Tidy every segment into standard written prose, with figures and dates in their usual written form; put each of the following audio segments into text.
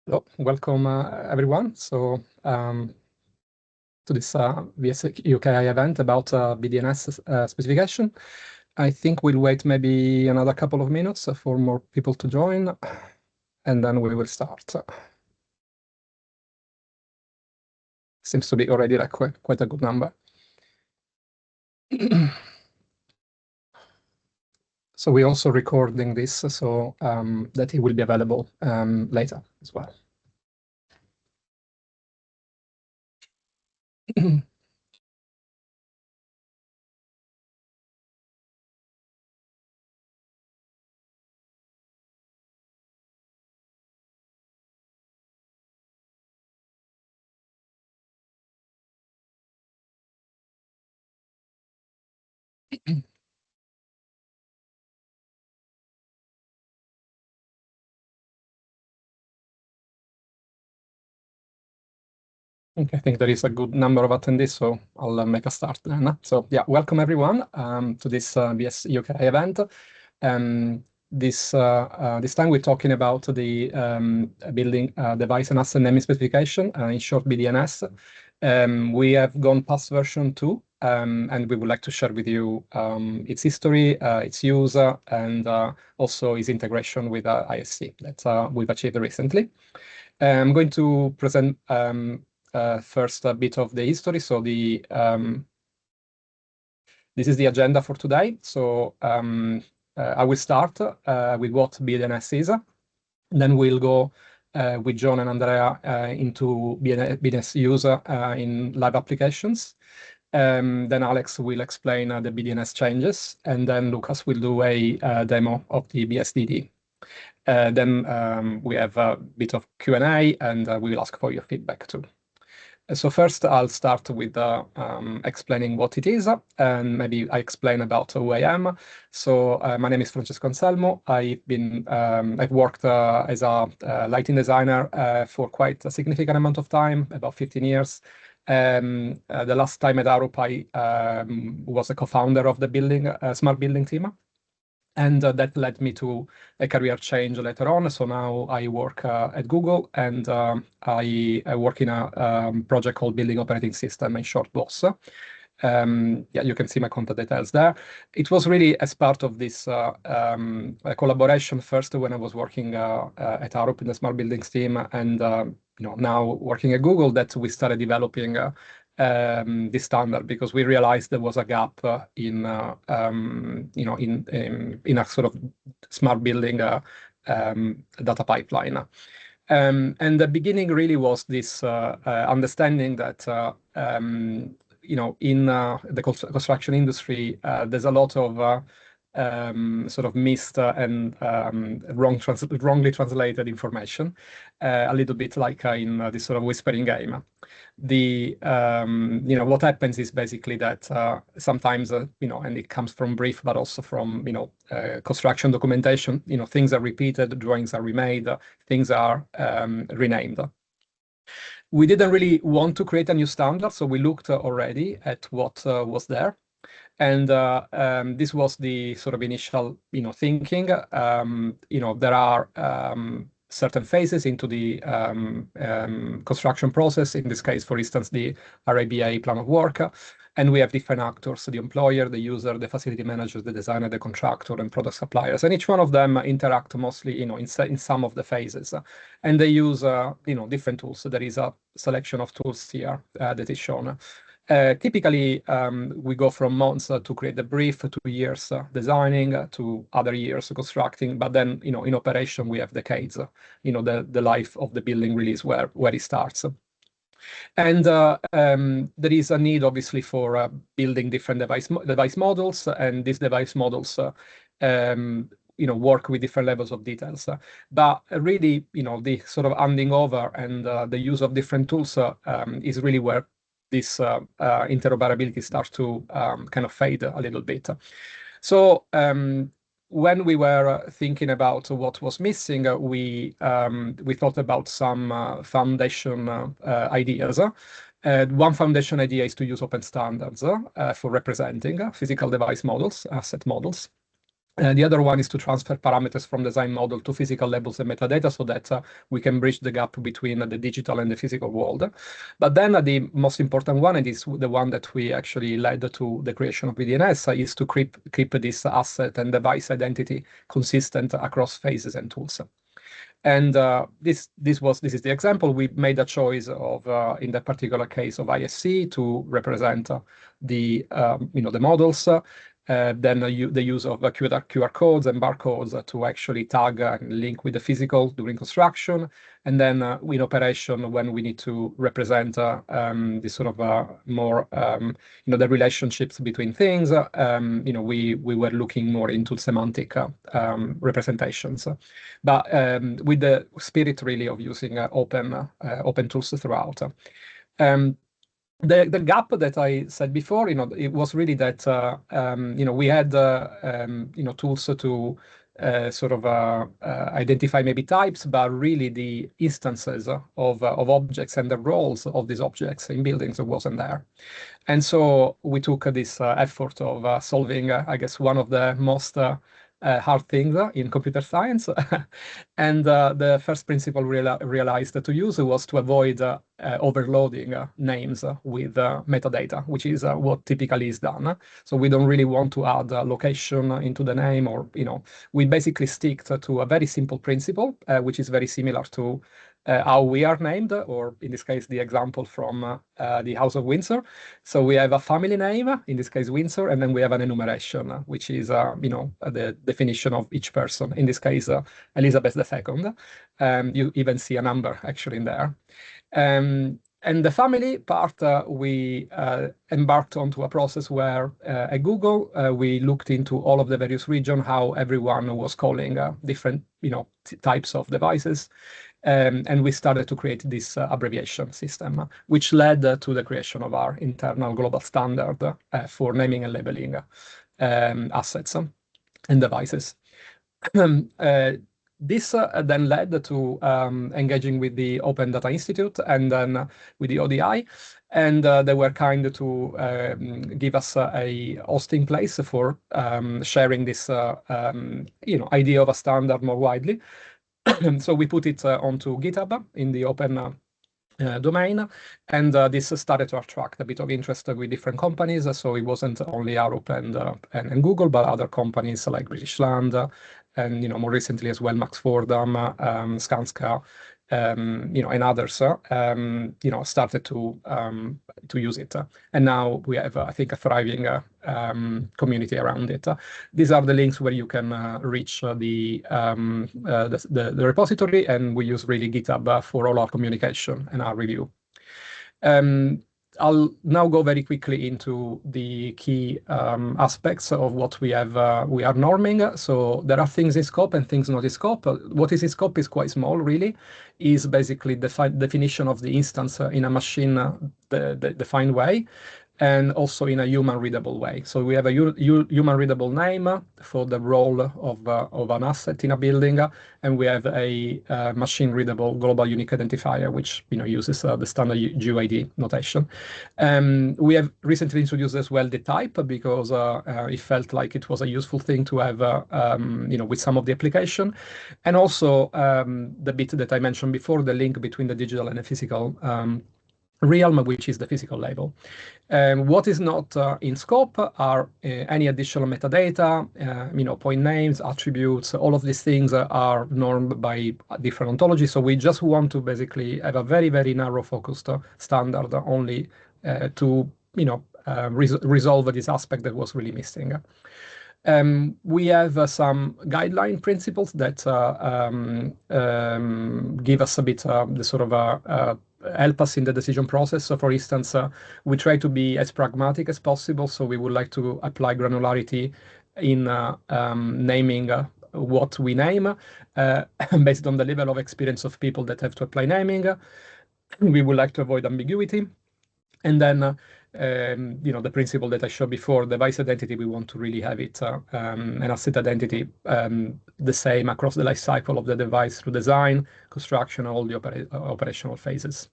Hello, welcome everyone. So to this VS UKI event about BDNS specification. I think we'll wait maybe another couple of minutes for more people to join, and then we will start. Seems to be already like quite a good number. So we're also recording this so that it will be available later as well. Okay, I think there is a good number of attendees, so I'll make a start then. So yeah, welcome everyone to this BS UK event. This time we're talking about the building device and asset naming specification, in short BDNS. We have gone past version 2, and we would like to share with you its history, its use, and also its integration with ISC that we've achieved recently. I'm going to present first a bit of the history. So this is the agenda for today. So I will start with what BDNS is. Then we'll go with John and Andrea into BDNS use in live applications. Then Alex will explain the BDNS changes, and then Lucas will do a demo of the BSDD. Then we have a bit of Q&A, and we will ask for your feedback too. So first, I'll start with explaining what it is, and maybe I explain about who I am. So my name is Francesco Anselmo. I've worked as a lighting designer for quite a significant amount of time, about 15 years. The last time at Arup, I was a co-founder of the smart building team. And that led me to a career change later on. So now I work at Google, and I work in a project called Building Operating System, in short, BOSS. Yeah, you can see my contact details there. It was really as part of this collaboration first when I was working at Arup in the smart buildings team, and now working at Google, that we started developing this standard, because we realized there was a gap in a sort of smart building data pipeline. And the beginning really was this understanding that in the construction industry, there's a lot of sort of missed and wrongly translated information, a little bit like in this sort of whispering game. What happens is basically that sometimes and it comes from brief, but also from construction documentation. Things are repeated, drawings are remade, things are renamed. We didn't really want to create a new standard, so we looked already at what was there. And this was the sort of initial, thinking. There are certain phases into the construction process. In this case, for instance, the RABA plan of work, and we have different actors: the employer, the user, the facility manager, the designer, the contractor, and product suppliers. And each one of them interact mostly, in some of the phases, and they use, different tools. So there is a selection of tools here that is shown. Typically, we go from months to create the brief, 2 years designing, to other years constructing. But then, in operation, we have decades. The life of the building really is where it starts. And there is a need, obviously, for building different device models, and these device models work with different levels of details. But really, the sort of handing over and the use of different tools is really where this interoperability starts to kind of fade a little bit. So when we were thinking about what was missing, we thought about some foundation ideas. One foundation idea is to use open standards for representing physical device models, asset models. The other one is to transfer parameters from design model to physical labels and metadata so that we can bridge the gap between the digital and the physical world. But then the most important one, and is the one that we actually led to the creation of BDNS, is to keep this asset and device identity consistent across phases and tools. And this is the example. We made a choice of, in that particular case, of ISC to represent the models. Then the use of QR codes and barcodes to actually tag and link with the physical during construction. And then in operation, when we need to represent this sort of more, the relationships between things, we were looking more into semantic representations. But with the spirit really of using open tools throughout. The gap that I said before, it was really that we had tools to sort of identify maybe types, but really the instances of objects and the roles of these objects in buildings wasn't there. And so we took this effort of solving, I guess, one of the most hard things in computer science. And the first principle realized to use was to avoid overloading names with metadata, which is what typically is done. So we don't really want to add location into the name, or we basically stick to a very simple principle, which is very similar to how we are named, or in this case, the example from the House of Windsor. So we have a family name, in this case, Windsor, and then we have an enumeration, which is the definition of each person. In this case, Elizabeth II. You even see a number actually in there. And the family part, we embarked onto a process where at Google, we looked into all of the various regions, how everyone was calling different types of devices. And we started to create this abbreviation system, which led to the creation of our internal global standard for naming and labeling assets and devices. This then led to engaging with the Open Data Institute and then with the ODI, and they were kind to give us a hosting place for sharing this idea of a standard more widely. So we put it onto GitHub in the open domain, and this started to attract a bit of interest with different companies. So it wasn't only Arup and Google, but other companies like British Land, and more recently as well, Max Fordham, Skanska, and others, started to use it. And now we have, I think, a thriving community around it. These are the links where you can reach the repository, and we use really GitHub for all our communication and our review. I'll now go very quickly into the key aspects of what we are norming. So there are things in scope and things not in scope. What is in scope is quite small, really. Is basically the definition of the instance in a machine defined way, and also in a human-readable way. So we have a human-readable name for the role of an asset in a building, and we have a machine-readable global unique identifier, which uses the standard GUID notation. We have recently introduced as well the type, because it felt like it was a useful thing to have with some of the application, and also the bit that I mentioned before, the link between the digital and the physical realm, which is the physical label. What is not in scope are any additional metadata, point names, attributes. All of these things are normed by different ontologies. So we just want to basically have a very, very narrow focused standard only to resolve this aspect that was really missing. We have some guideline principles that give us a bit the sort of help us in the decision process. So for instance, we try to be as pragmatic as possible. So we would like to apply granularity in naming what we name based on the level of experience of people that have to apply naming. We would like to avoid ambiguity. And then, the principle that I showed before, device identity, we want to really have it, an asset identity, the same across the life cycle of the device through design, construction, all the operational phases.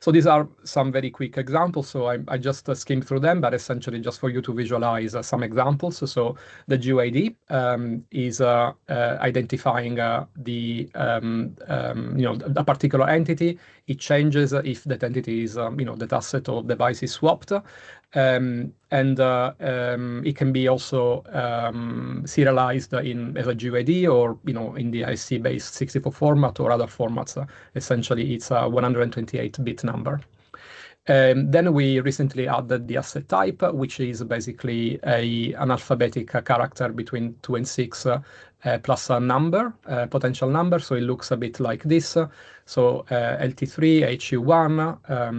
So these are some very quick examples. So I just skimmed through them, but essentially just for you to visualize some examples. So the GUID is identifying the a particular entity. It changes if that entity is that asset or device is swapped. And it can be also serialized as a GUID or in the IC-based 64 format or other formats. Essentially, it's a 128-bit number. Then we recently added the asset type, which is basically an alphabetic character between 2 and 6 plus a number, potential number. So it looks a bit like this. So LT3, HU1,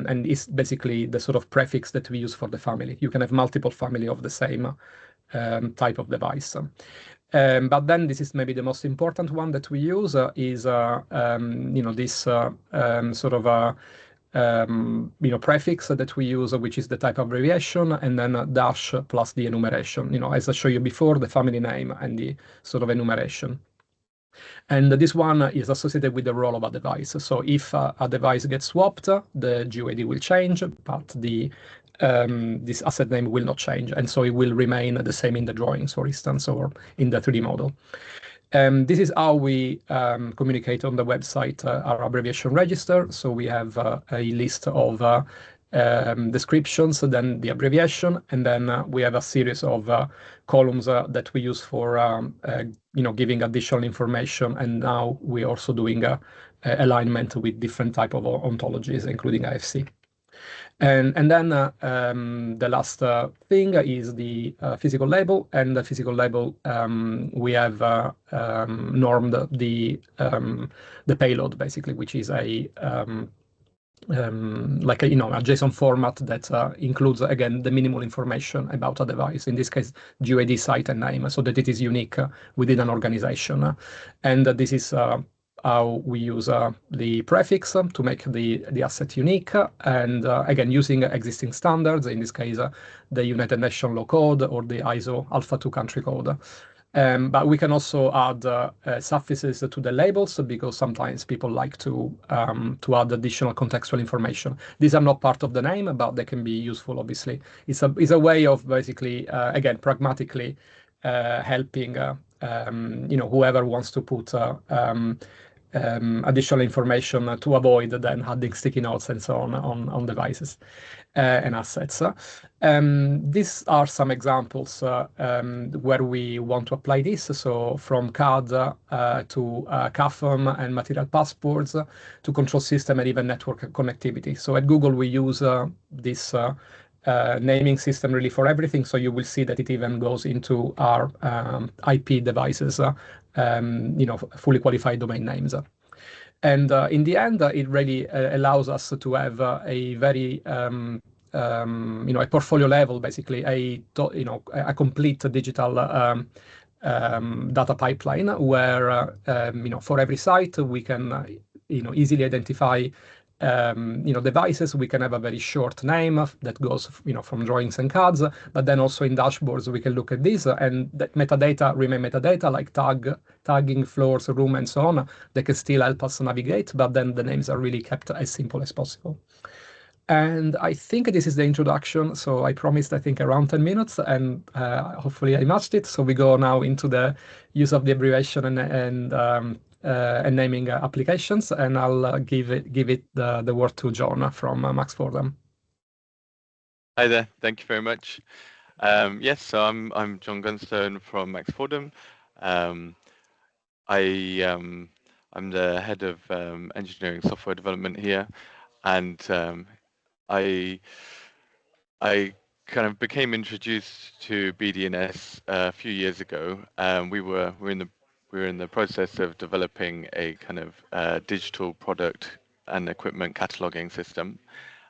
and it's basically the sort of prefix that we use for the family. You can have multiple family of the same type of device. But then this is maybe the most important one that we use is this sort of prefix that we use, which is the type abbreviation, and then a dash plus the enumeration. As I showed you before, the family name and the sort of enumeration. And this one is associated with the role of a device. So if a device gets swapped, the GUID will change, but this asset name will not change. And so it will remain the same in the drawings, for instance, or in the 3D model. This is how we communicate on the website our abbreviation register. So we have a list of descriptions, then the abbreviation, and then we have a series of columns that we use for giving additional information. And now we're also doing alignment with different type of ontologies, including IFC. And then the last thing is the physical label. And the physical label, we have normed the payload, basically, which is a JSON format that includes, again, the minimal information about a device, in this case, GUID, site, and name, so that it is unique within an organization. And this is how we use the prefix to make the asset unique, and again, using existing standards, in this case, the United Nations Law Code or the ISO Alpha 2 country code. But we can also add suffixes to the labels, because sometimes people like to add additional contextual information. These are not part of the name, but they can be useful, obviously. It's a way of basically, again, pragmatically helping whoever wants to put additional information to avoid then adding sticky notes and so on devices and assets. These are some examples where we want to apply this. So from CAD to CAFM and material passports to control system and even network connectivity. So at Google, we use this naming system really for everything. So you will see that it even goes into our IP devices, fully qualified domain names. And in the end, it really allows us to have a very, a portfolio level, basically, a complete digital data pipeline where, for every site, we can, easily identify devices. We can have a very short name that goes, from drawings and CADs, but then also in dashboards, we can look at this, and that metadata remain metadata, like tagging, floors, room, and so on. They can still help us navigate, but then the names are really kept as simple as possible. And I think this is the introduction. So I promised, I think, around 10 minutes, and hopefully I matched it. So we go now into the use of the abbreviation and naming applications, and I'll give it the word to John from Max Fordham. Hi there, thank you very much. Yes, so I'm John Gunstone from Max Fordham. I'm the head of engineering software development here, and I kind of became introduced to BDNS a few years ago. We were in the process of developing a kind of digital product and equipment cataloging system.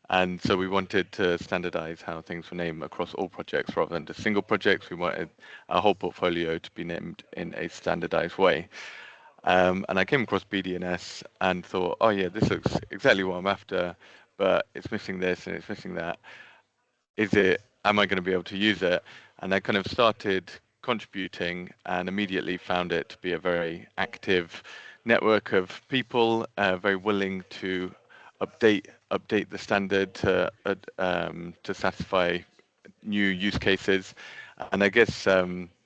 And so we wanted to standardize how things were named across all projects rather than just single projects. We wanted our whole portfolio to be named in a standardized way. And I came across BDNS and thought, oh yeah, this looks exactly what I'm after, but it's missing this and it's missing that. Am I going to be able to use it? And I kind of started contributing and immediately found it to be a very active network of people, very willing to update update the standard to satisfy new use cases. And I guess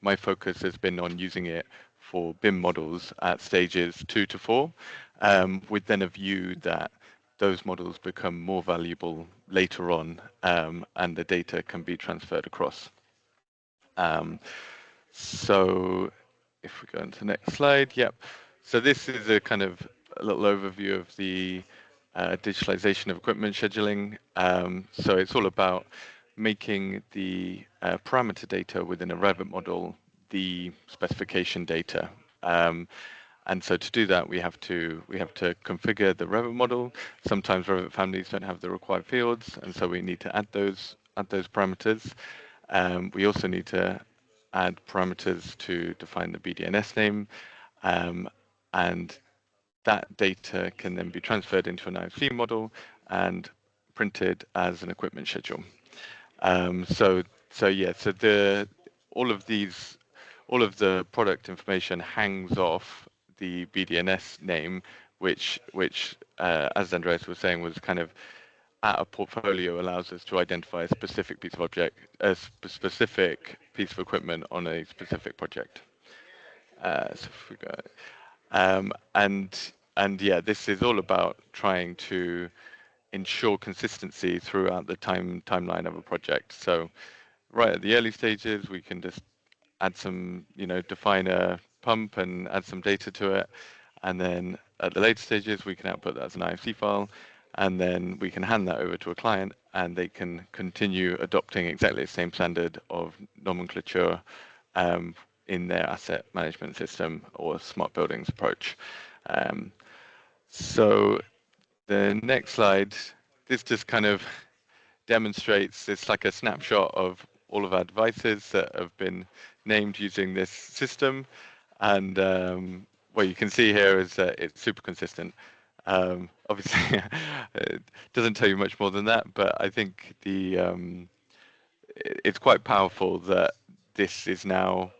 my focus has been on using it for BIM models at stages 2 to 4, with then a view that those models become more valuable later on, and the data can be transferred across. So if we go into the next slide, yep. So this is a kind of a little overview of the digitalization of equipment scheduling. So it's all about making the parameter data within a Revit model the specification data. And so to do that, we have to configure the Revit model. Sometimes Revit families don't have the required fields, and so we need to add those parameters. We also need to add parameters to define the BDNS name, and that data can then be transferred into an IFC model and printed as an equipment schedule. So all of the product information hangs off the BDNS name, which as Andreas was saying, was kind of at a portfolio allows us to identify a specific piece of specific piece of equipment on a specific project. So if we go, and yeah, this is all about trying to ensure consistency throughout the timeline of a project. So right at the early stages, we can just add some, define a pump and add some data to it. And then at the later stages, we can output that as an IFC file. And then we can hand that over to a client and they can continue adopting exactly the same standard of nomenclature in their asset management system or smart buildings approach. So the next slide, this just kind of demonstrates, it's like a snapshot of all of our devices that have been named using this system. And what you can see here is that it's super consistent. Obviously, it doesn't tell you much more than that, but I think it's quite powerful that this is now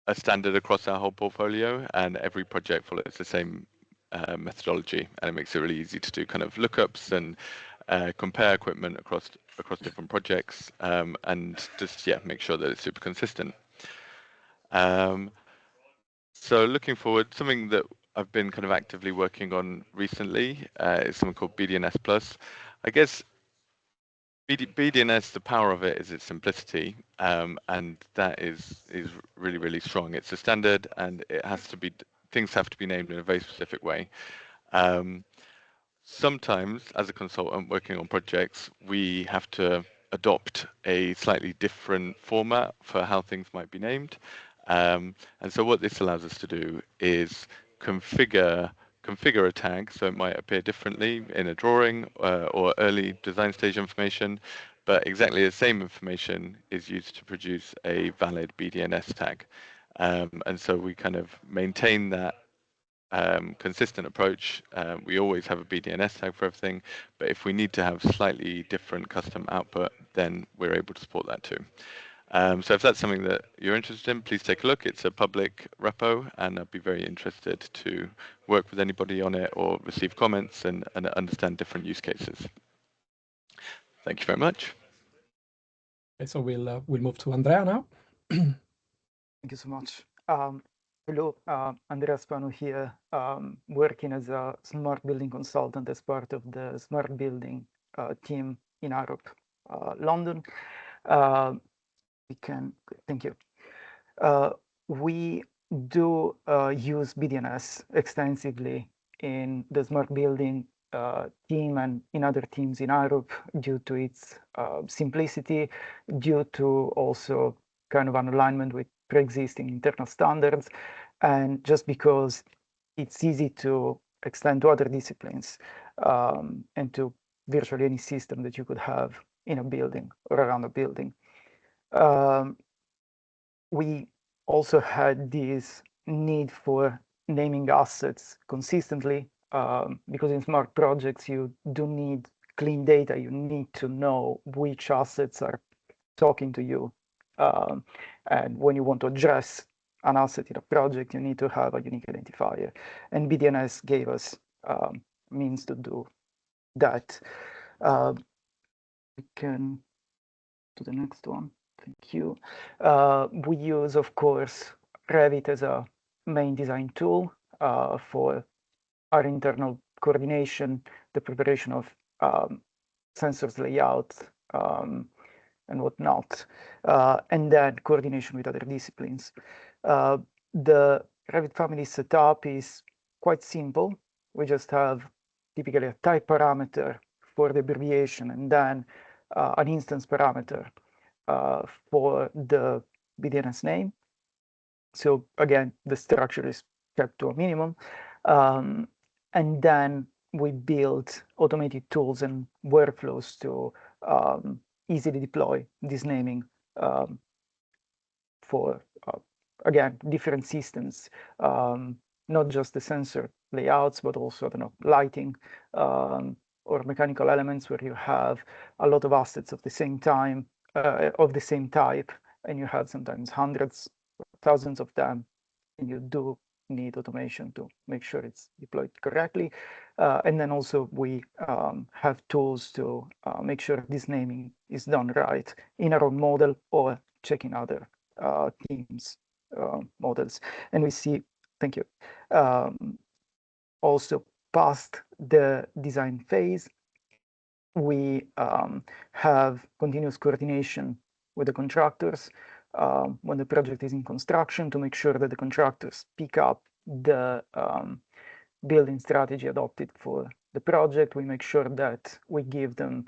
a standard across our whole portfolio, and every project follows the same methodology, and it makes it really easy to do kind of lookups and compare equipment across different projects, and just make sure that it's super consistent. So looking forward, something that I've been kind of actively working on recently is something called BDNS Plus. I guess BDNS, the power of it is its simplicity, and that is really, really strong. It's a standard, and things have to be named in a very specific way. Sometimes, as a consultant working on projects, we have to adopt a slightly different format for how things might be named. And so what this allows us to do is configure a tag so it might appear differently in a drawing or early design stage information, but exactly the same information is used to produce a valid BDNS tag. And so we kind of maintain that consistent approach. We always have a BDNS tag for everything, but if we need to have slightly different custom output, then we're able to support that too. So if that's something that you're interested in, please take a look. It's a public repo, and I'd be very interested to work with anybody on it or receive comments and understand different use cases. Thank you very much. Okay, so we'll move to Andrea now. Thank you so much. Hello, Andrea Spano here, working as a smart building consultant as part of the smart building team in Europe, London. Thank you. We do use BDNS extensively in the smart building team and in other teams in Europe due to its simplicity, due to also kind of an alignment with pre-existing internal standards, and just because it's easy to extend to other disciplines and to virtually any system that you could have in a building or around a building. We also had this need for naming assets consistently because in smart projects you do need clean data. You need to know which assets are talking to you. And when you want to address an asset in a project, you need to have a unique identifier. And BDNS gave us means to do that. We can do the next one. Thank you. We use, of course, Revit as a main design tool for our internal coordination, the preparation of sensors layout and whatnot, and then coordination with other disciplines. The Revit family setup is quite simple. We just have typically a type parameter for the abbreviation and then an instance parameter for the BDNS name. So again, the structure is kept to a minimum. And then we build automated tools and workflows to easily deploy this naming for, again, different systems, not just the sensor layouts, but also, I don't know, lighting or mechanical elements where you have a lot of assets of the same time, of the same type, and you have sometimes hundreds, thousands of them, and you do need automation to make sure it's deployed correctly. And then also we have tools to make sure this naming is done right in our own model or checking other teams' models. And we see, thank you, also past the design phase, we have continuous coordination with the contractors when the project is in construction to make sure that the contractors pick up the building strategy adopted for the project. We make sure that we give them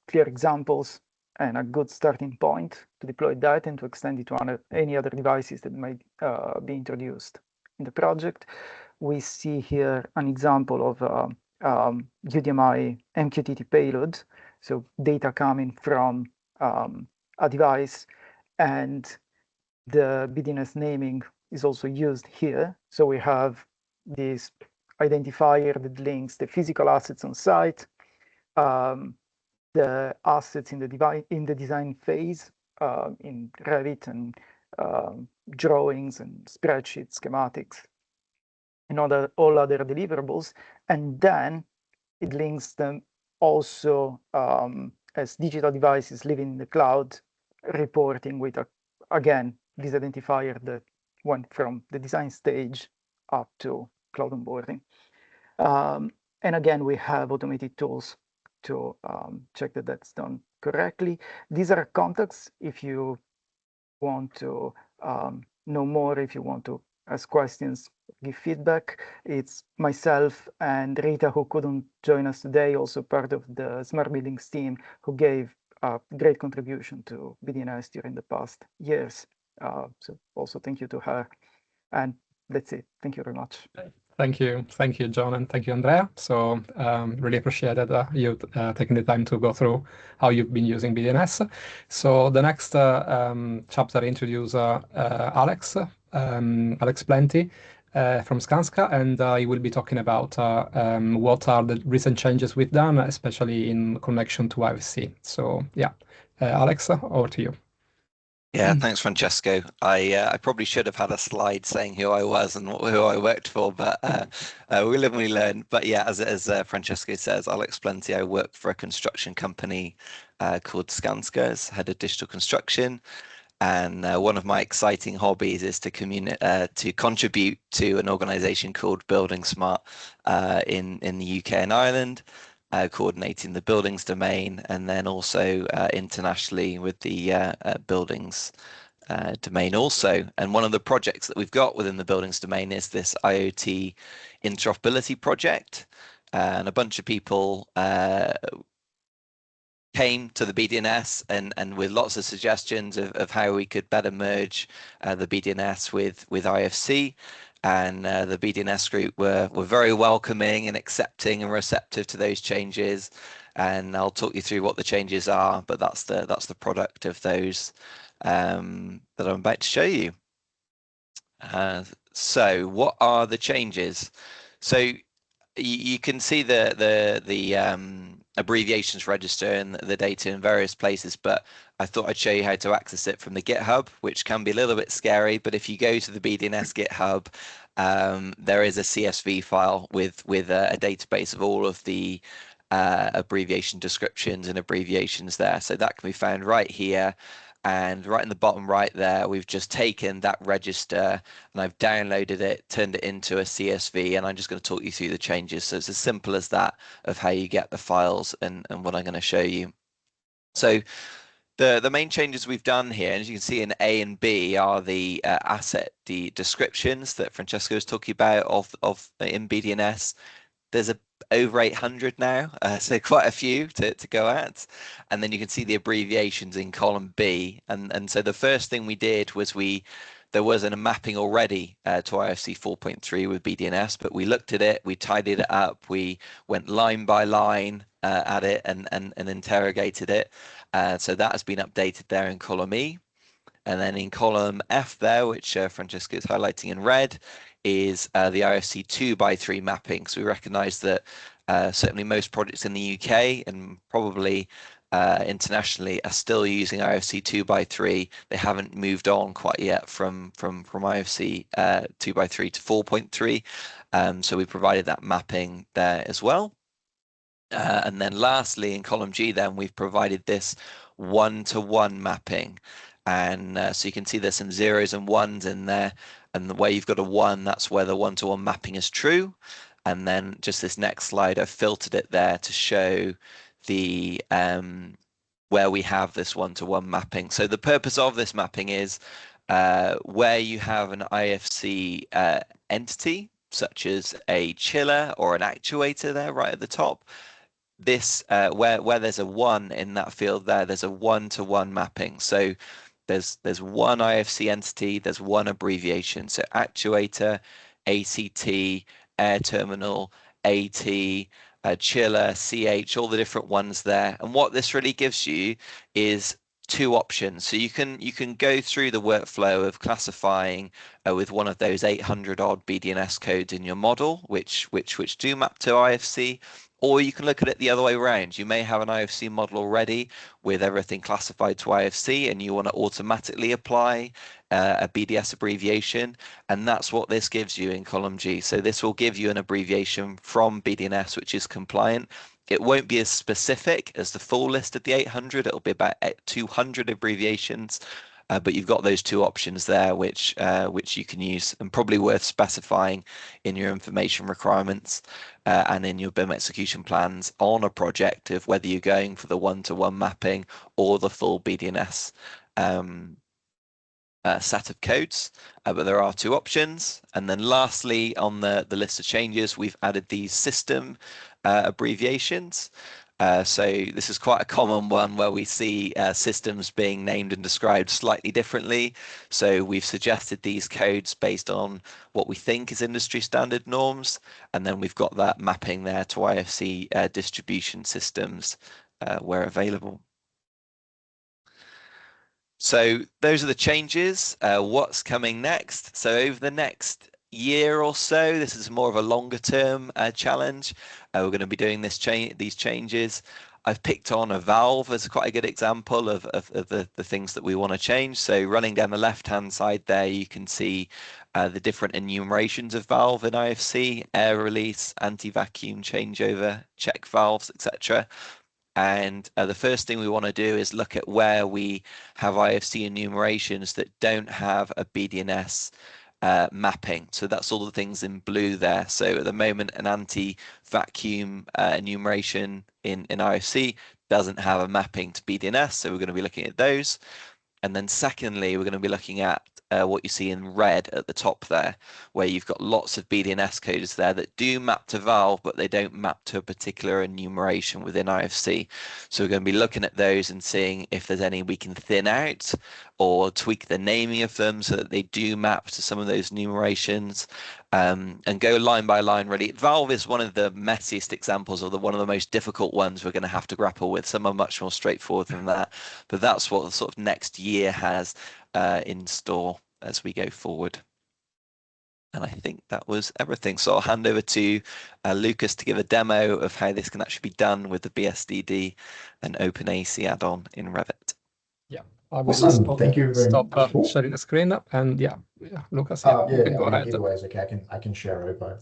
clear examples and a good starting point to deploy that and to extend it to any other devices that might be introduced in the project. We see here an example of UDMI MQTT payload, so data coming from a device, and the BDNS naming is also used here. So we have this identifier that links the physical assets on site, the assets in the design phase in Revit, and drawings and spreadsheets, schematics, and all other deliverables, and then it links them also as digital devices living in the cloud, reporting with, again, this identifier that went from the design stage up to cloud onboarding. And again, we have automated tools to check that that's done correctly. These are contacts if you want to know more, if you want to ask questions, give feedback. It's myself and Rita, who couldn't join us today, also part of the Smart Buildings team, who gave a great contribution to BDNS during the past years. So also thank you to her. And that's it. Thank you very much. Thank you, John, and thank you, Andrea. So really appreciated you taking the time to go through how you've been using BDNS. So the next chapter introduces Alex Plenty from Skanska, and he will be talking about what are the recent changes we've done, especially in connection to IFC. So yeah, Alex, over to you. Yeah, thanks, Francesco. I probably should have had a slide saying who I was and who I worked for, but we live and we learn. But yeah, as Francesco says, Alex Plenty, I work for a construction company called Skanska as head of digital construction. And one of my exciting hobbies is to contribute to an organization called buildingSMART in the UK and Ireland. Coordinating the buildings domain, and then also internationally with the buildings domain also. And one of the projects that we've got within the buildings domain is this IoT interoperability project. And a bunch of people came to the BDNS and with lots of suggestions of how we could better merge the BDNS with IFC. And the BDNS group were very welcoming and accepting and receptive to those changes. And I'll talk you through what the changes are, but that's the product of those that I'm about to show you. So what are the changes? So you can see the abbreviations register and the data in various places, but I thought I'd show you how to access it from the GitHub, which can be a little bit scary. But if you go to the BDNS GitHub, there is a CSV file with a database of all of the abbreviation descriptions and abbreviations there. So that can be found right here. And right in the bottom right there, we've just taken that register and I've downloaded it, turned it into a CSV, and I'm just going to talk you through the changes. So it's as simple as that of how you get the files and what I'm going to show you. So the main changes we've done here, and as you can see in A and B, are the the descriptions that Francesco was talking about of in BDNS. There's over 800 now, so quite a few to go at. And then you can see the abbreviations in column B. And so the first thing we did was there wasn't a mapping already to IFC 4.3 with BDNS, but we looked at it, we tidied it up, we went line by line at it and interrogated it. So that has been updated there in column E. And then in column F there, which Francesco is highlighting in red, is the IFC 2x3 mapping. So we recognize that certainly most projects in the UK and probably internationally are still using IFC 2x3. They haven't moved on quite yet from IFC 2x3 to 4.3. So we provided that mapping there as well. And then lastly, in column G, then we've provided this one-to-one mapping. And so you can see there's some zeros and ones in there. And the way you've got a 1, that's where the one-to-one mapping is true. And then just this next slide, I've filtered it there to show the where we have this one-to-one mapping. So the purpose of this mapping is where you have an IFC entity, such as a chiller or an actuator there right at the top. This where there's a 1 in that field there, there's a one-to-one mapping. So there's one IFC entity, there's one abbreviation. So actuator, ACT, air terminal, AT, chiller, CH, all the different ones there. And what this really gives you is 2 options. So you can go through the workflow of classifying with one of those 800 odd BDNS codes in your model, which do map to IFC. Or you can look at it the other way around. You may have an IFC model already with everything classified to IFC and you want to automatically apply a BDS abbreviation, and that's what this gives you in column G. So this will give you an abbreviation from BDNS which is compliant. It won't be as specific as the full list of the 800. It'll be about 200 abbreviations. But you've got those 2 options there, which you can use, and probably worth specifying in your information requirements and in your BIM execution plans on a project of whether you're going for the one-to-one mapping or the full BDNS set of codes. But there are 2 options. And then lastly, on the list of changes, we've added these system abbreviations. So this is quite a common one where we see systems being named and described slightly differently. So we've suggested these codes based on what we think is industry standard norms. And then we've got that mapping there to IFC distribution systems where available. So those are the changes. What's coming next? So over the next year or so, this is more of a longer term challenge. We're going to be doing these changes. I've picked on a valve as quite a good example of the things that we want to change. So running down the left hand side there, you can see the different enumerations of valve in IFC: air release, anti-vacuum changeover, check valves, etc. And the first thing we want to do is look at where we have IFC enumerations that don't have a BDNS mapping. So that's all the things in blue there. So at the moment, an anti-vacuum enumeration in IFC doesn't have a mapping to BDNS. So we're going to be looking at those. And then secondly, we're going to be looking at what you see in red at the top there, where you've got lots of BDNS codes there that do map to valve, but they don't map to a particular enumeration within IFC. So we're going to be looking at those and seeing if there's any we can thin out or tweak the naming of them so that they do map to some of those enumerations, and go line by line really. Valve is one of the messiest examples, or one of the most difficult ones we're going to have to grapple with. Some are much more straightforward than that, but that's what the sort of next year has in store as we go forward. And I think that was everything. So I'll hand over to Lucas to give a demo of how this can actually be done with the BSDD and OpenAC add-on in Revit. Yeah, I will Awesome. stop, Thank you very stop much. Cool. sharing the screen, and yeah, Lucas, you Yeah, can go I mean, ahead. either way is okay. I can share over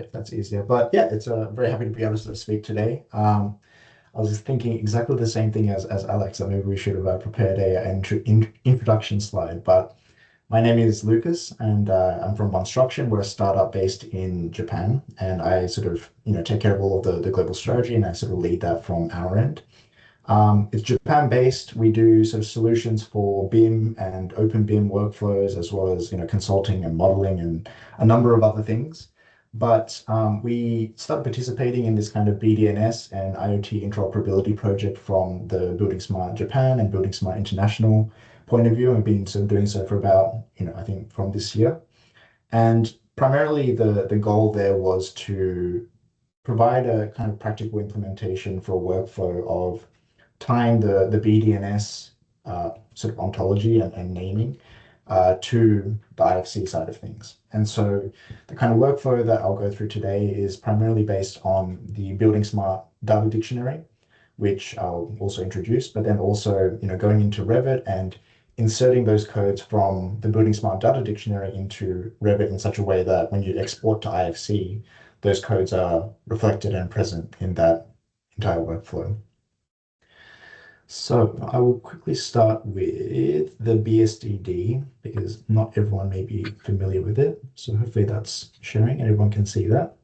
if that's easier. But yeah, it's very happy to be able to sort of speak today. I was thinking exactly the same thing as Alex. Maybe we should have prepared an introduction slide. But my name is Lucas, and I'm from Construction. We're a startup based in Japan, and I sort of take care of all of the global strategy, and I sort of lead that from our end. It's Japan based. We do sort of solutions for BIM and open BIM workflows, as well as consulting and modeling and a number of other things. But we started participating in this kind of BDNS and IoT interoperability project from the buildingSMART Japan and buildingSMART International point of view, and been sort of doing so for about I think from this year. And primarily the goal there was to provide a kind of practical implementation for a workflow of tying the BDNS sort of ontology and naming to the IFC side of things. And so the kind of workflow that I'll go through today is primarily based on the buildingSMART data dictionary, which I'll also introduce, but then also going into Revit and inserting those codes from the buildingSMART data dictionary into Revit in such a way that when you export to IFC, those codes are reflected and present in that entire workflow. So I will quickly start with the BSDD because not everyone may be familiar with it. So hopefully that's sharing and everyone can see that.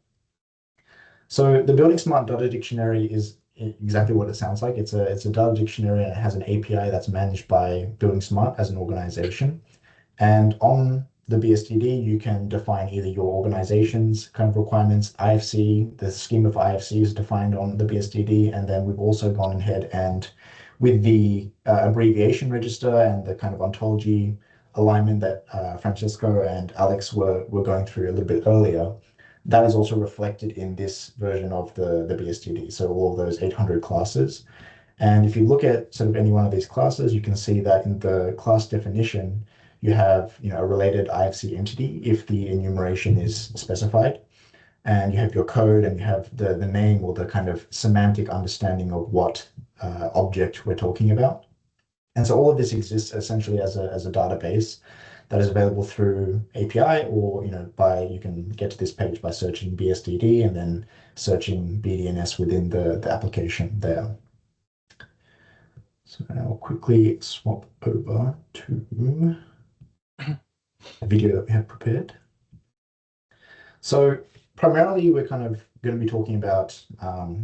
So the buildingSMART data dictionary is exactly what it sounds like. It's a data dictionary, and it has an API that's managed by buildingSMART as an organization. And on the BSDD, you can define either your organization's kind of requirements, IFC, the scheme of IFC is defined on the BSDD, and then we've also gone ahead and with the abbreviation register and the kind of ontology alignment that Francesco and Alex were going through a little bit earlier, that is also reflected in this version of the BSDD. So all of those 800 classes. And if you look at sort of any one of these classes, you can see that in the class definition, you have a related IFC entity if the enumeration is specified. And you have your code, and you have the name or the kind of semantic understanding of what object we're talking about. And so all of this exists essentially as a database that is available through API, or you can get to this page by searching BSDD and then searching BDNS within the application there. So I'll quickly swap over to the video that we have prepared. So primarily, we're kind of going to be talking about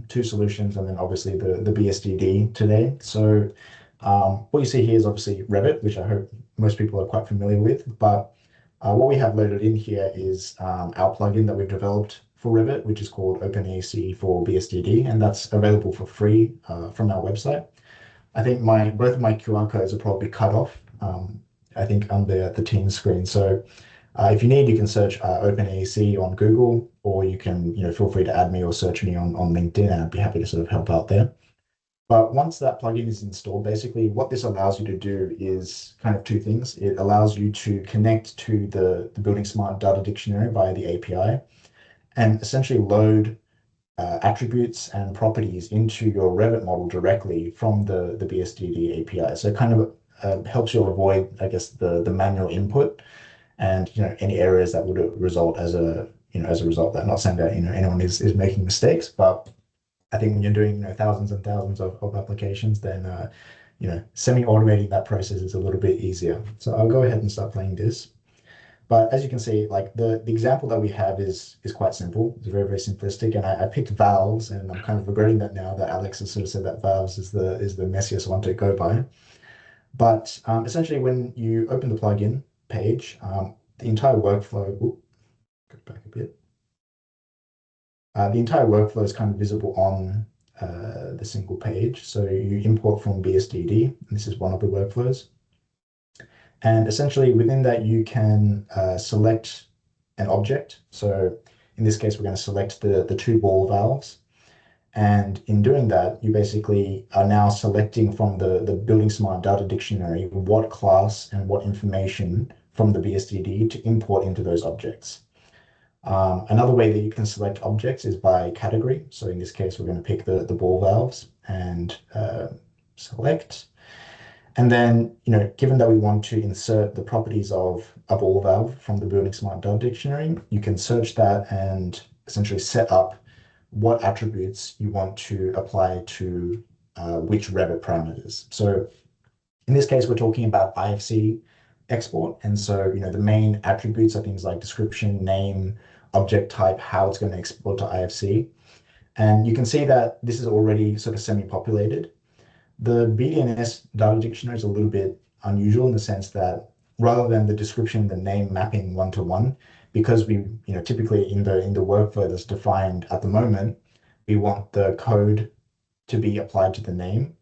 two solutions, and then obviously the BSDD today. So what you see here is obviously Revit, which I hope most people are quite familiar with. But what we have loaded in here is our plugin that we've developed for Revit, which is called OpenAC for BSDD, and that's available for free from our website. I think both of my QR codes are probably cut off, I think, on the Teams screen. So if you need, you can search OpenAC on Google, or you can feel free to add me or search me on LinkedIn, and I'd be happy to sort of help out there. But once that plugin is installed, basically what this allows you to do is kind of two things. It allows you to connect to the buildingSMART data dictionary via the API and essentially load attributes and properties into your Revit model directly from the BSDD API. So it kind of helps you avoid, I guess, the manual input and any errors that would result as a result. I'm not saying that anyone is making mistakes, but I think when you're doing thousands and thousands of applications, then semi-automating that process is a little bit easier. So I'll go ahead and start playing this. But as you can see, like the example that we have is quite simple. It's very, very simplistic. And I picked valves, and I'm kind of regretting that now that Alex has sort of said that valves is the messiest one to go by. But essentially, when you open the plugin page, the entire workflow, go back a bit. The entire workflow is kind of visible on the single page. So you import from BSDD, and this is one of the workflows. And essentially within that, you can select an object. So in this case, we're going to select the two ball valves. And in doing that, you basically are now selecting from the buildingSMART data dictionary what class and what information from the BSDD to import into those objects. Another way that you can select objects is by category. So in this case, we're going to pick the ball valves and select. And then, given that we want to insert the properties of a ball valve from the buildingSMART data dictionary, you can search that and essentially set up what attributes you want to apply to which Revit parameters. So in this case, we're talking about IFC export. And so, the main attributes are things like description, name, object type, how it's going to export to IFC. And you can see that this is already sort of semi-populated. The BDNS data dictionary is a little bit unusual in the sense that rather than the description, the name mapping one-to-one, because we, typically in the workflow that's defined at the moment, we want the code to be applied to the name.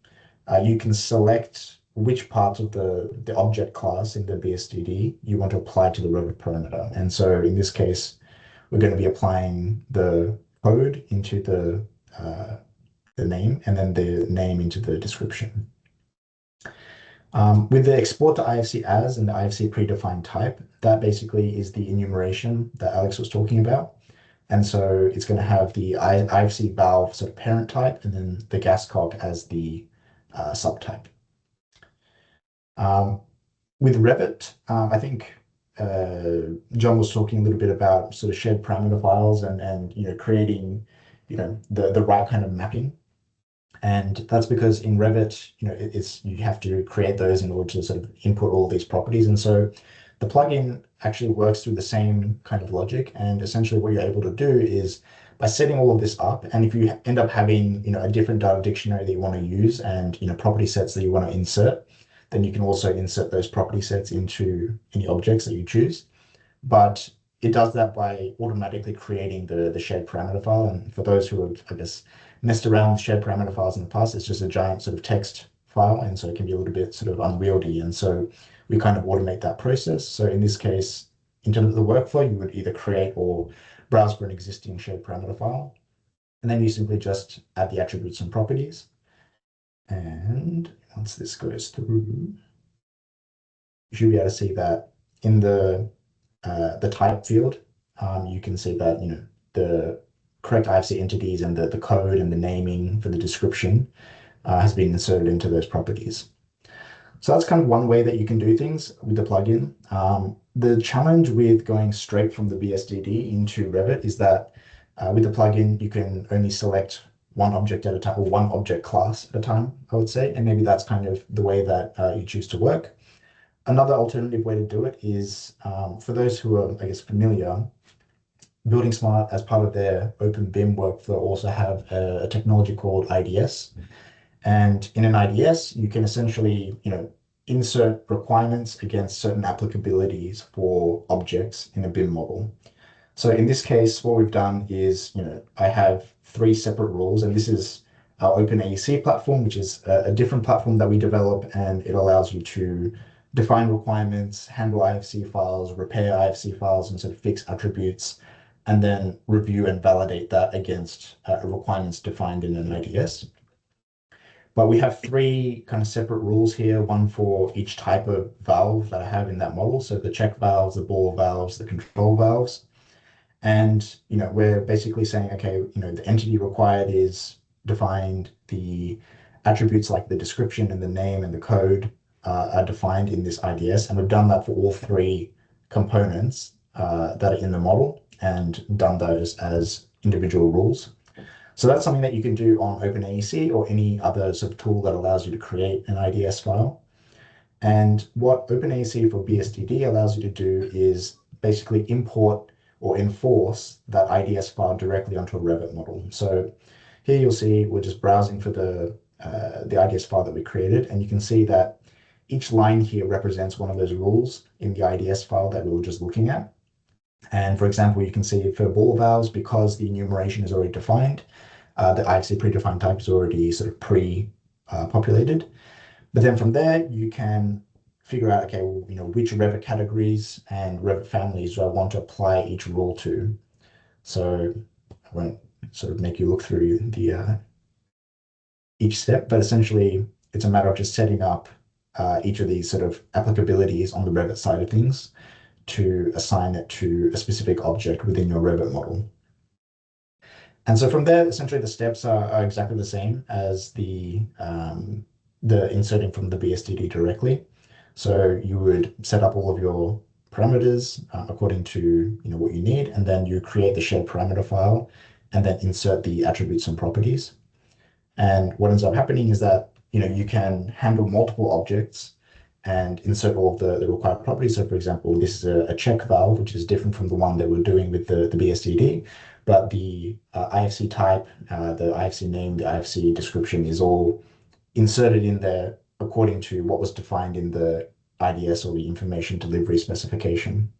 You can select which parts of the object class in the BSDD you want to apply to the Revit parameter. And so in this case, we're going to be applying the code into the name and then the name into the description. With the export to IFC as and the IFC predefined type, that basically is the enumeration that Alex was talking about. And so it's going to have the IFC valve sort of parent type and then the gas cock as the subtype. With Revit, I think John was talking a little bit about sort of shared parameter files and creating the right kind of mapping. And that's because in Revit, you have to create those in order to sort of input all these properties. And so the plugin actually works through the same kind of logic. And essentially what you're able to do is by setting all of this up, and if you end up having a different data dictionary that you want to use and property sets that you want to insert, then you can also insert those property sets into any objects that you choose. But it does that by automatically creating the shared parameter file. And for those who have, I guess, messed around with shared parameter files in the past, it's just a giant sort of text file. And so it can be a little bit sort of unwieldy. And so we kind of automate that process. So in this case, in terms of the workflow, you would either create or browse for an existing shared parameter file. And then you simply just add the attributes and properties. And once this goes through, you should be able to see that in the type field, you can see that the correct IFC entities and the code and the naming for the description has been inserted into those properties. So that's kind of one way that you can do things with the plugin. The challenge with going straight from the BSDD into Revit is that with the plugin, you can only select one object at a time, or one object class at a time, I would say. And maybe that's kind of the way that you choose to work. Another alternative way to do it is, for those who are, I guess, familiar, buildingSMART, as part of their open BIM workflow, also have a technology called IDS. And in an IDS, you can essentially, insert requirements against certain applicabilities for objects in a BIM model. So in this case, what we've done is, I have 3 separate rules, and this is our OpenAEC platform, which is a different platform that we develop, and it allows you to define requirements, handle IFC files, repair IFC files, and sort of fix attributes, and then review and validate that against requirements defined in an IDS. But we have 3 kind of separate rules here, one for each type of valve that I have in that model. So the check valves, the ball valves, the control valves. And, we're basically saying, okay, the entity required is defined, the attributes like the description and the name and the code are defined in this IDS. And we've done that for all 3 components that are in the model and done those as individual rules. So that's something that you can do on OpenAEC or any other sort of tool that allows you to create an IDS file. And what OpenAEC for BSDD allows you to do is basically import or enforce that IDS file directly onto a Revit model. So here you'll see we're just browsing for the IDS file that we created, and you can see that each line here represents one of those rules in the IDS file that we were just looking at. And for example, you can see for ball valves, because the enumeration is already defined, the IFC predefined type is already sort of pre-populated. But then from there, you can figure out, okay, well, which Revit categories and Revit families do I want to apply each rule to? So I won't sort of make you look through the each step, but essentially it's a matter of just setting up each of these sort of applicabilities on the Revit side of things to assign it to a specific object within your Revit model. And so from there, essentially the steps are exactly the same as the the inserting from the BSDD directly. So you would set up all of your parameters according to what you need, and then you create the shared parameter file and then insert the attributes and properties. And what ends up happening is that you can handle multiple objects and insert all of the required properties. So for example, this is a check valve, which is different from the one that we're doing with the BSDD, but the IFC type, the IFC name, the IFC description is all inserted in there according to what was defined in the IDS, or the information delivery specification.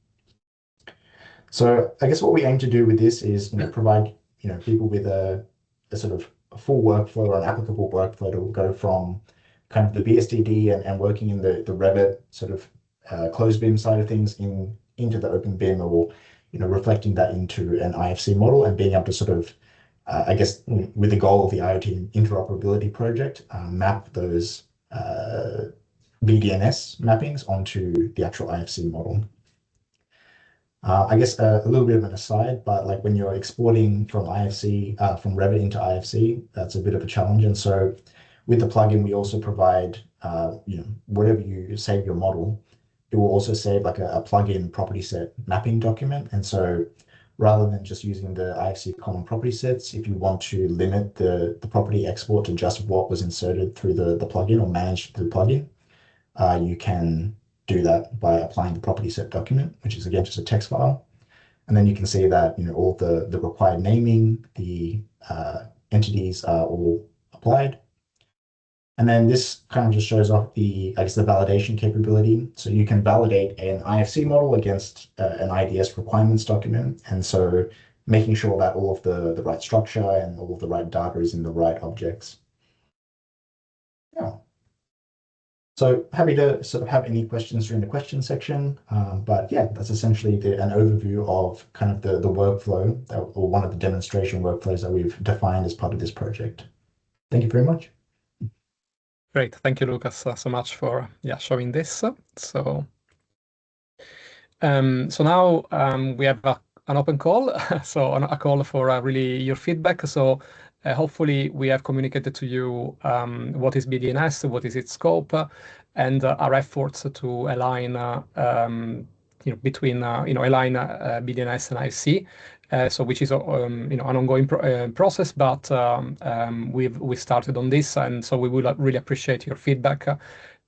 So I guess what we aim to do with this is provide people with a sort of a full workflow, or an applicable workflow to go from kind of the BSDD and working in the Revit sort of closed BIM side of things into the open BIM, or reflecting that into an IFC model, and being able to sort of I guess with the goal of the IoT interoperability project, map those BDNS mappings onto the actual IFC model. I guess a little bit of an aside, but like when you're exporting from IFC, from Revit into IFC, that's a bit of a challenge. And so with the plugin, we also provide, wherever you save your model, it will also save like a plugin property set mapping document. And so rather than just using the IFC common property sets, if you want to limit the property export to just what was inserted through the plugin or managed through the plugin, you can do that by applying the property set document, which is again just a text file. And then you can see that all the required naming, the entities are all applied. And then this kind of just shows off the validation capability. So you can validate an IFC model against an IDS requirements document. And so making sure that all of the right structure and all of the right data is in the right objects. Yeah. So happy to sort of have any questions during the question section. But yeah, that's essentially an overview of kind of the workflow, or one of the demonstration workflows that we've defined as part of this project. Thank you very much. Great, thank you, Lucas, so much for showing this. So now we have an open call, so a call for really your feedback. So hopefully we have communicated to you what is BDNS, what is its scope, and our efforts to align between align BDNS and IFC. So which is an ongoing process, but we started on this, and so we will really appreciate your feedback.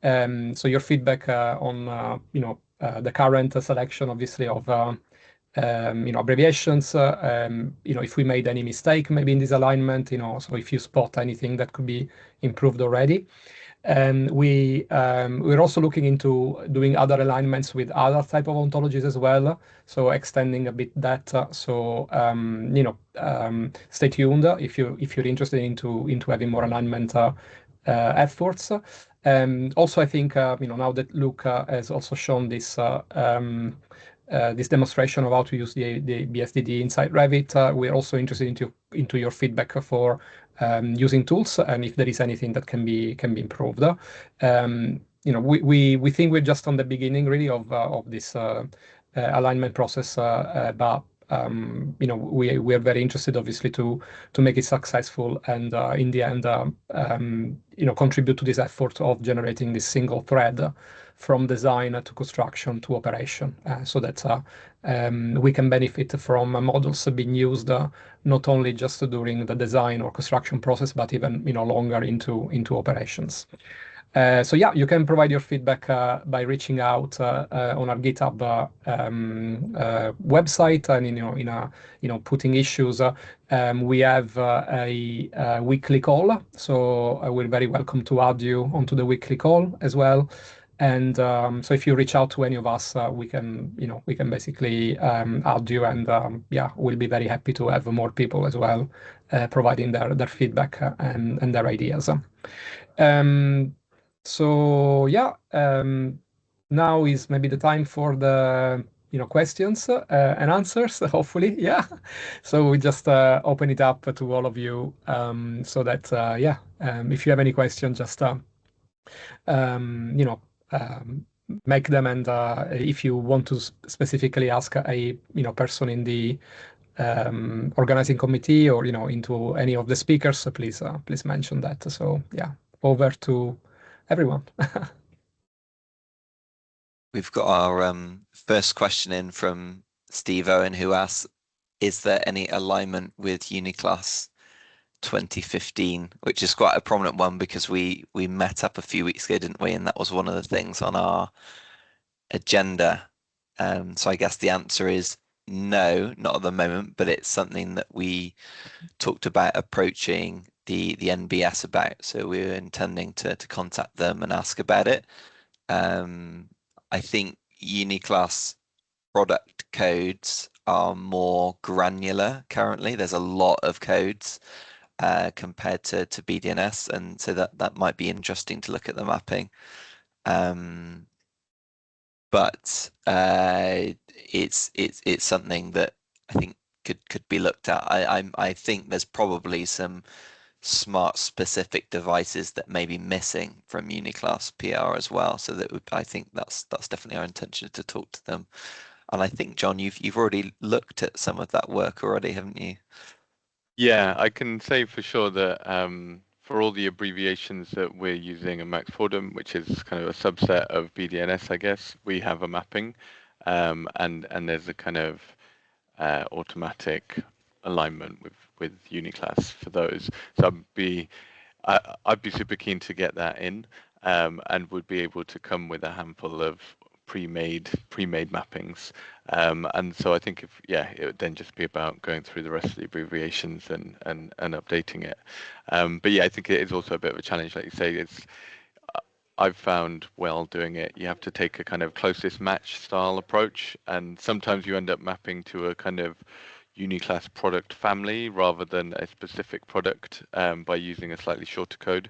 So your feedback on the current selection, obviously, of abbreviations. If we made any mistake maybe in this alignment, so if you spot anything that could be improved already. And we're also looking into doing other alignments with other type of ontologies as well, so extending a bit that. So stay tuned if you're interested into having more alignment efforts. Also, I think now that Luke has also shown this this demonstration of how to use the BSDD inside Revit, we're also interested into your feedback for using tools, and if there is anything that can be improved. We think we're just on the beginning really of this alignment process, but we are very interested, obviously, to make it successful, and in the end contribute to this effort of generating this single thread from design to construction to operation, so that we can benefit from models being used not only just during the design or construction process, but even longer into operations. So yeah, you can provide your feedback by reaching out on our GitHub website, and putting issues. We have a weekly call, so we're very welcome to add you onto the weekly call as well. And so if you reach out to any of us, we can basically add you, and we'll be very happy to have more people as well providing their feedback and their ideas. So yeah, now is maybe the time for the questions and answers, hopefully. Yeah, so we just open it up to all of you, so that if you have any questions, just make them, and if you want to specifically ask a person in the organizing committee, or into any of the speakers, please mention that. So yeah, over to everyone. We've got our first question in from Steve Owen, who asks, is there any alignment with Uniclass 2015, which is quite a prominent one because we met up a few weeks ago, didn't we? And that was one of the things on our agenda. So I guess the answer is no, not at the moment, but it's something that we talked about approaching the NBS about. So we were intending to contact them and ask about it. I think Uniclass product codes are more granular currently. There's a lot of codes compared to BDNS, and so that might be interesting to look at the mapping. But it's something that I think could be looked at. I think there's probably some smart specific devices that may be missing from Uniclass PR as well. So that I think that's definitely our intention to talk to them. And I think, John, you've already looked at some of that work already, haven't you? Yeah, I can say for sure that for all the abbreviations that we're using in Max Fordham, which is kind of a subset of BDNS, I guess, we have a mapping, and there's a kind of automatic alignment with Uniclass for those. So I'd be super keen to get that in, and would be able to come with a handful of pre-made mappings, and so I think it would then just be about going through the rest of the abbreviations and updating it. But yeah, I think it is also a bit of a challenge, like you say. I've found while doing it, you have to take a kind of closest match style approach, and sometimes you end up mapping to a kind of Uniclass product family rather than a specific product by using a slightly shorter code.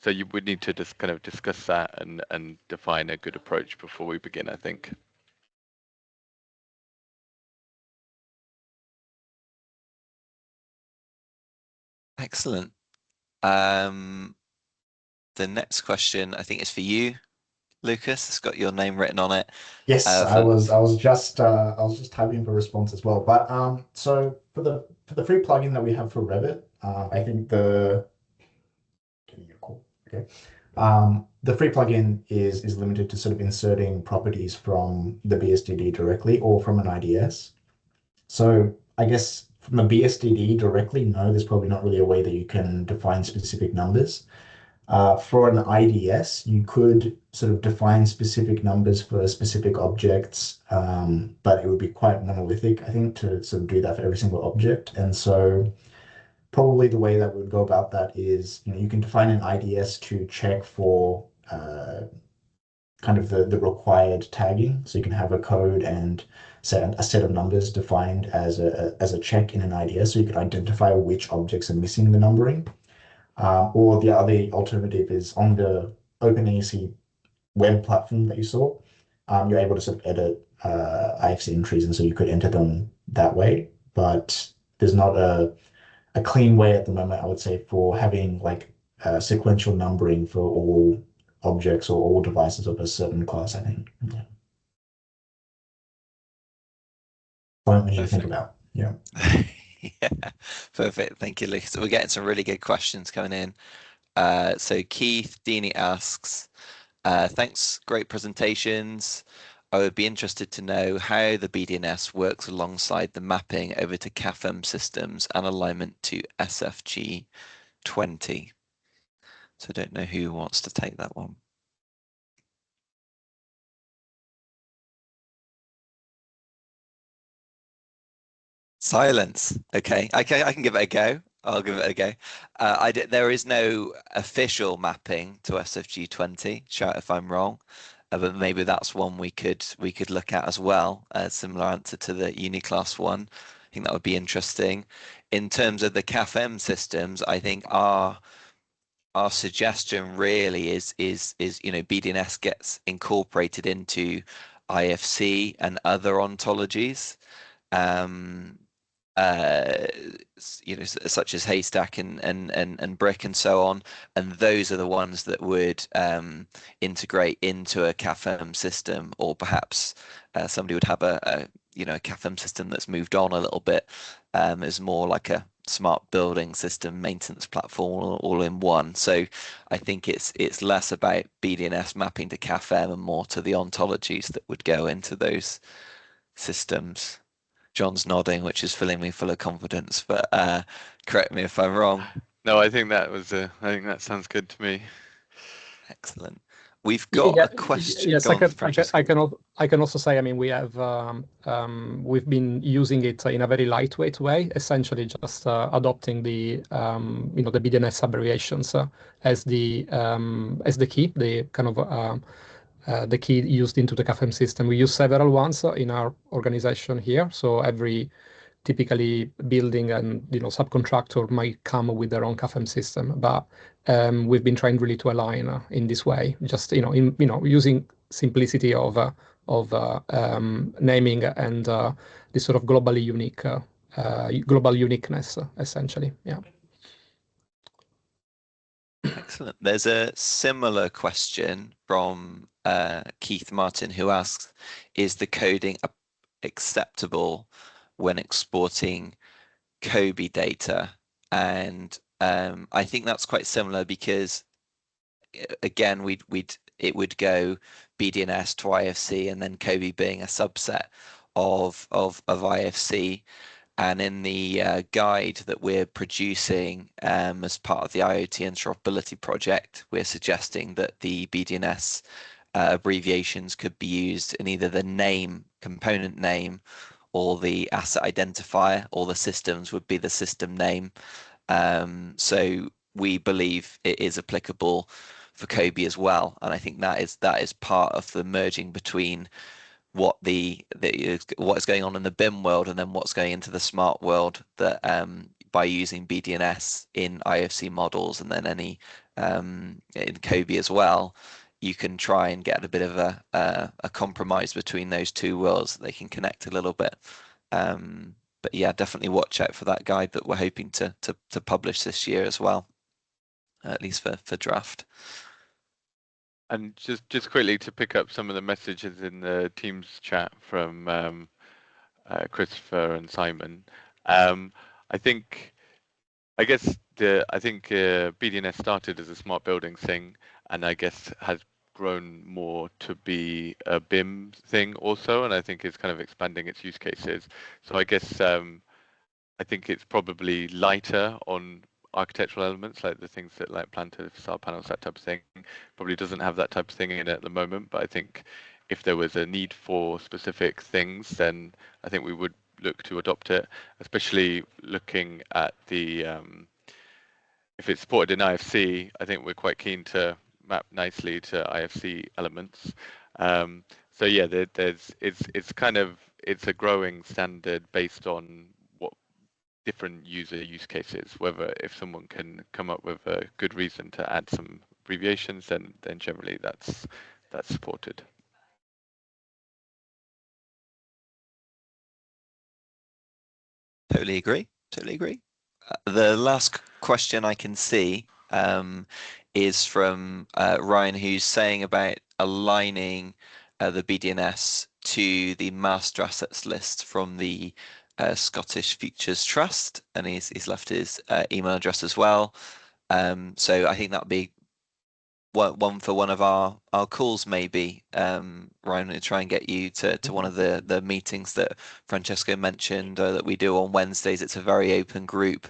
So you would need to just kind of discuss that and define a good approach before we begin, I think. Excellent. The next question, I think, is for you, Lucas. It's got your name written on it. Yes, I was just typing for response as well. But so for the free plugin that we have for Revit, I think the free plugin is limited to sort of inserting properties from the BSDD directly or from an IDS. So I guess from a BSDD directly, no, there's probably not really a way that you can define specific numbers. For an IDS, you could sort of define specific numbers for specific objects, but it would be quite monolithic, I think, to sort of do that for every single object. And so probably the way that we would go about that is, you can define an IDS to check for kind of the required tagging. So you can have a code and a set of numbers defined as a check in an IDS, so you can identify which objects are missing the numbering. Or the other alternative is on the OpenAC web platform that you saw, you're able to sort of edit IFC entries, and so you could enter them that way. But there's not a clean way at the moment, I would say, for having like sequential numbering for all objects or all devices of a certain class, I think. Yeah. Point we need to think about. Yeah. Yeah, perfect. Thank you, Lucas. We're getting some really good questions coming in. So Keith Deeney asks, thanks, great presentations. I would be interested to know how the BDNS works alongside the mapping over to CAFM systems and alignment to SFG 20. So I don't know who wants to take that one. Silence. Okay, I can give it a go. I'll give it a go. There is no official mapping to SFG 20. Shout if I'm wrong, but maybe that's one we could look at as well. A similar answer to the Uniclass one. I think that would be interesting. In terms of the CAFM systems, I think our suggestion really is BDNS gets incorporated into IFC and other ontologies. Such as Haystack and Brick and so on, and those are the ones that would integrate into a CAFM system, or perhaps somebody would have a CAFM system that's moved on a little bit, is more like a smart building system maintenance platform all in one. So I think it's less about BDNS mapping to CAFM and more to the ontologies that would go into those systems. John's nodding, which is filling me full of confidence, but correct me if I'm wrong. No, I think that sounds good to me. Excellent. We've got a question. Yes, Go on, I can also say, I mean, we've been using it in a very lightweight way, essentially just adopting the the BDNS abbreviations as the key, the kind of the key used into the CAFM system. We use several ones in our organization here, so every typically building and subcontractor might come with their own CAFM system, but we've been trying really to align in this way, just using simplicity of naming and this sort of globally unique global uniqueness, essentially. Yeah. Excellent. There's a similar question from Keith Martin, who asks, is the coding acceptable when exporting COBie data? And I think that's quite similar because, again, it would go BDNS to IFC, and then COBie being a subset of IFC. And in the guide that we're producing as part of the IoT Interoperability project, we're suggesting that the BDNS abbreviations could be used in either the name, component name, or the asset identifier, or the systems would be the system name. So we believe it is applicable for COBie as well. And I think that is part of the merging between what is going on in the BIM world and then what's going into the smart world, that by using BDNS in IFC models and then any in COBie as well, you can try and get a bit of a compromise between those two worlds so they can connect a little bit. But yeah, definitely watch out for that guide that we're hoping to publish this year as well, at least for draft. And just quickly to pick up some of the messages in the Teams chat from Christopher and Simon. I think BDNS started as a smart building thing, and I guess has grown more to be a BIM thing also, and I think it's kind of expanding its use cases. So I guess I think it's probably lighter on architectural elements, like the things that like planter, facade panels, that type of thing. Probably doesn't have that type of thing in it at the moment, but I think if there was a need for specific things, then I think we would look to adopt it, especially looking at the if it's supported in IFC. I think we're quite keen to map nicely to IFC elements. So yeah, it's a growing standard based on what different user use cases. Whether if someone can come up with a good reason to add some abbreviations, then generally that's supported. Totally agree. The last question I can see is from Ryan, who's saying about aligning the BDNS to the master assets list from the Scottish Futures Trust, and he's left his email address as well. So I think that'd be one for one of our calls, maybe. Ryan, we'll try and get you to one of the meetings that Francesco mentioned that we do on Wednesdays. It's a very open group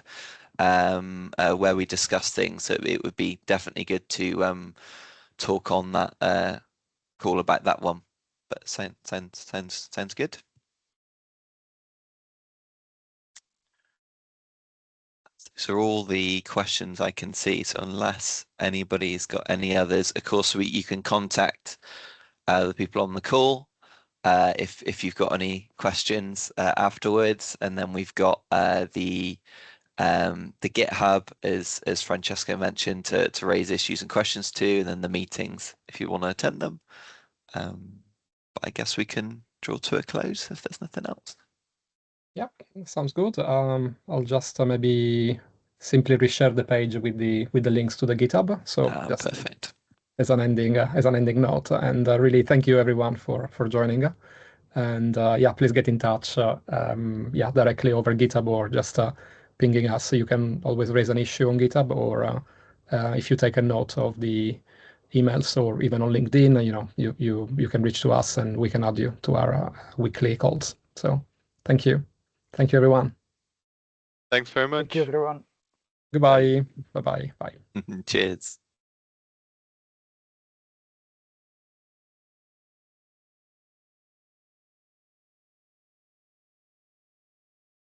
where we discuss things, so it would be definitely good to talk on that call about that one. But sounds good. These are all the questions I can see. So unless anybody's got any others, of course, you can contact the people on the call if you've got any questions afterwards. And then we've got the GitHub, as Francesco mentioned, to raise issues and questions to, and then the meetings if you want to attend them. But I guess we can draw to a close if there's nothing else. Yeah, sounds good. I'll just maybe simply reshare the page with the links to the GitHub. So just perfect. As an ending note, and really thank you everyone for joining. And yeah, please get in touch, directly over GitHub or just pinging us. So you can always raise an issue on GitHub, or if you take a note of the emails, or even on LinkedIn, you can reach to us and we can add you to our weekly calls. So thank you everyone. Thanks very much. Thank you, everyone. Goodbye. Bye. Cheers.